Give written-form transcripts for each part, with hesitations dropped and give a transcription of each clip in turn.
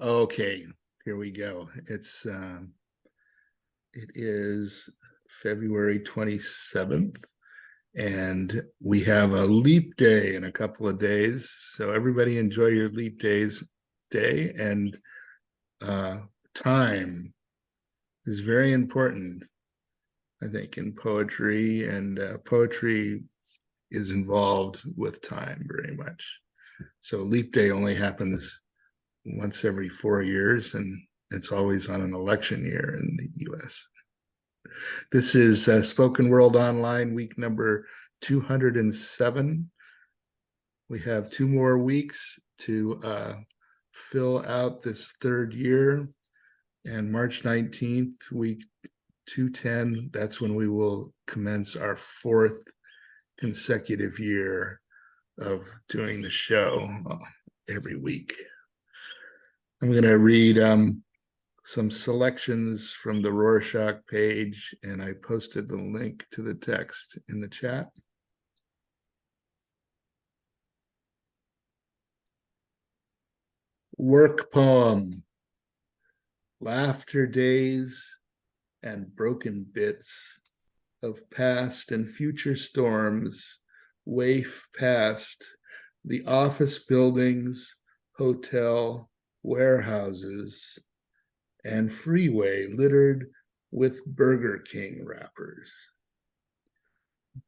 Okay, here we go. It is February 27th, and we have a leap day in a couple of days. So everybody enjoy your leap days day. And uh, time is very important, I think, in poetry, and poetry is involved with time very much. So leap day only happens once every 4 years, and it's always on an election year in the US. This is Spoken World Online, week number 207. We have 2 more weeks to fill out this third year. And March 19th, week 210, that's when we will commence our fourth consecutive year of doing the show every week. I'm going to read some selections from the Roarshock page, and I posted the link to the text in the chat. Work poem. Laughter days and broken bits of past and future storms waif past the office buildings, hotel, warehouses, and freeway littered with Burger King wrappers.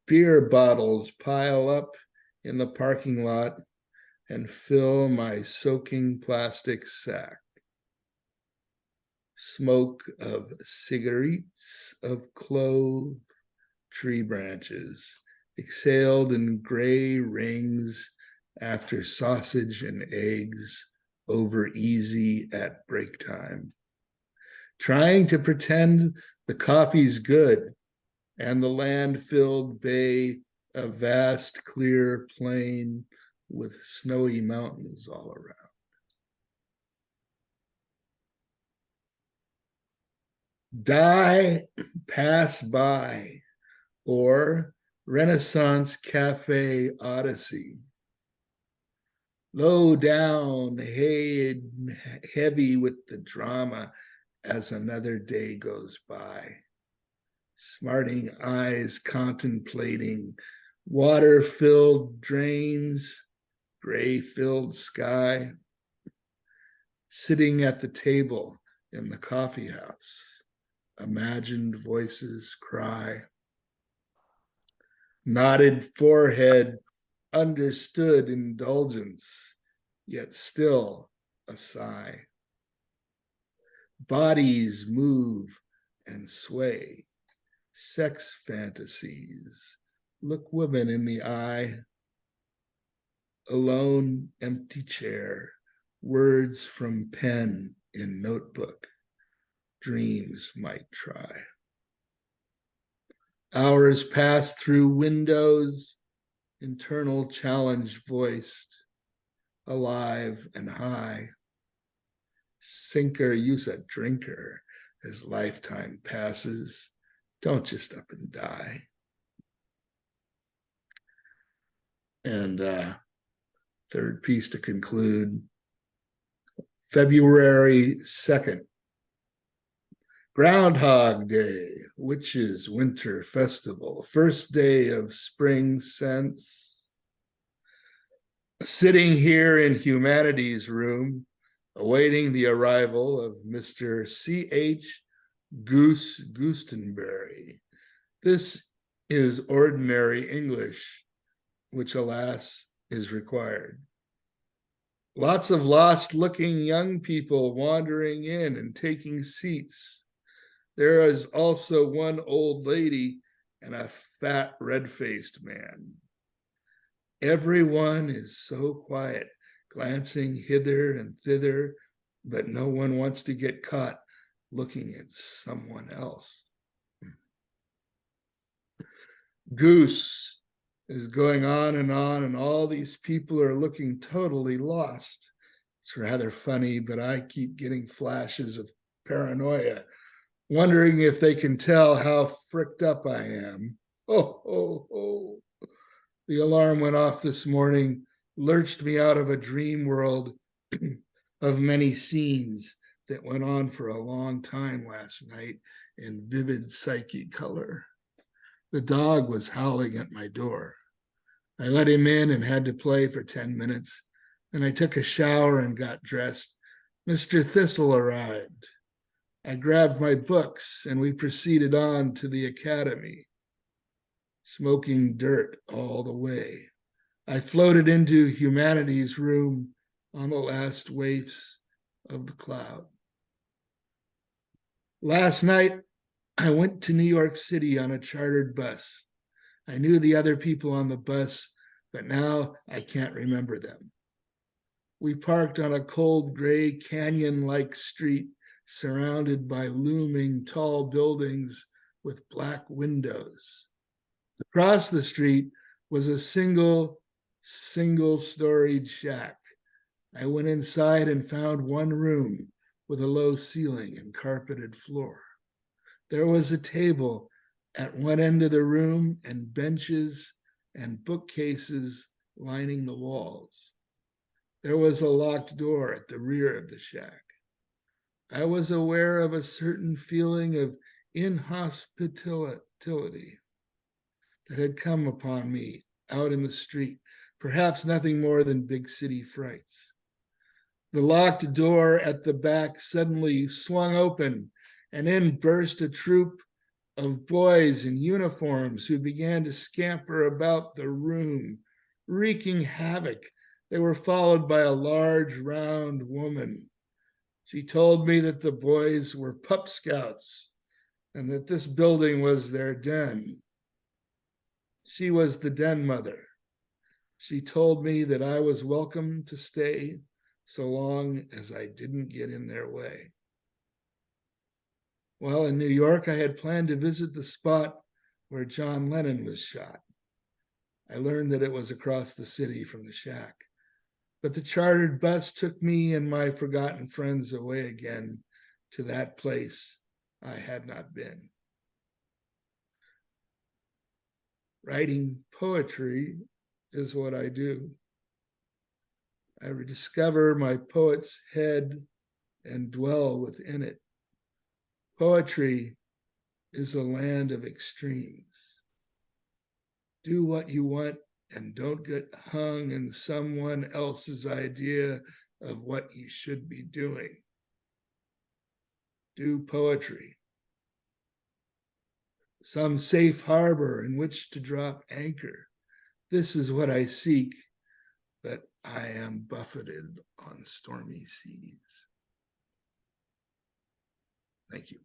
Beer bottles pile up in the parking lot and fill my soaking plastic sack. Smoke of cigarettes, of clove, tree branches, exhaled in gray rings after sausage and eggs over easy at break time. Trying to pretend the coffee's good and the land-filled bay a vast clear plain with snowy mountains all around. Die, pass by, or Renaissance Cafe Odyssey. Low down, heavy with the drama as another day goes by. Smarting eyes contemplating water-filled drains, gray-filled sky. Sitting at the table in the coffee house, imagined voices cry. Knotted forehead, understood indulgence, yet still a sigh. Bodies move and sway, sex fantasies, look women in the eye. Alone, empty chair, words from pen in notebook, dreams might try. Hours pass through windows, internal challenge voiced, alive and high. Sinker, use a drinker as lifetime passes. Don't just up and die. And third piece to conclude, February 2nd, Groundhog Day, Witches Winter Festival, first day of spring scents. Sitting here in humanities room, awaiting the arrival of Mr. C.H. Goose Goostenberry. This is ordinary English, which alas is required. Lots of lost-looking young people wandering in and taking seats. There is also one old lady and a fat, red-faced man. Everyone is so quiet, glancing hither and thither, but no one wants to get caught looking at someone else. Goose is going on, and all these people are looking totally lost. It's rather funny, but I keep getting flashes of paranoia, wondering if they can tell how fricked up I am. Oh, oh, oh. The alarm went off this morning, lurched me out of a dream world of many scenes that went on for a long time last night in vivid psychic color. The dog was howling at my door. I let him in and had to play for 10 minutes. Then I took a shower and got dressed. Mr. Thistle arrived. I grabbed my books and we proceeded on to the academy, smoking dirt all the way. I floated into humanity's room on the last waifs of the cloud. Last night, I went to New York City on a chartered bus. I knew the other people on the bus, but now I can't remember them. We parked on a cold gray canyon-like street surrounded by looming tall buildings with black windows. Across the street was a single-storied shack. I went inside and found one room with a low ceiling and carpeted floor. There was a table at one end of the room and benches and bookcases lining the walls. There was a locked door at the rear of the shack. I was aware of a certain feeling of inhospitality that had come upon me out in the street, perhaps nothing more than big city frights. The locked door at the back suddenly swung open, and in burst a troop of boys in uniforms who began to scamper about the room, wreaking havoc. They were followed by a large, round woman. She told me that the boys were pup scouts and that this building was their den. She was the den mother. She told me that I was welcome to stay so long as I didn't get in their way. While in New York, I had planned to visit the spot where John Lennon was shot. I learned that it was across the city from the shack. But the chartered bus took me and my forgotten friends away again to that place I had not been. Writing poetry is what I do. I rediscover my poet's head and dwell within it. Poetry is a land of extremes. Do what you want and don't get hung in someone else's idea of what you should be doing. Do poetry. Some safe harbor in which to drop anchor. This is what I seek, but I am buffeted on stormy seas. Thank you.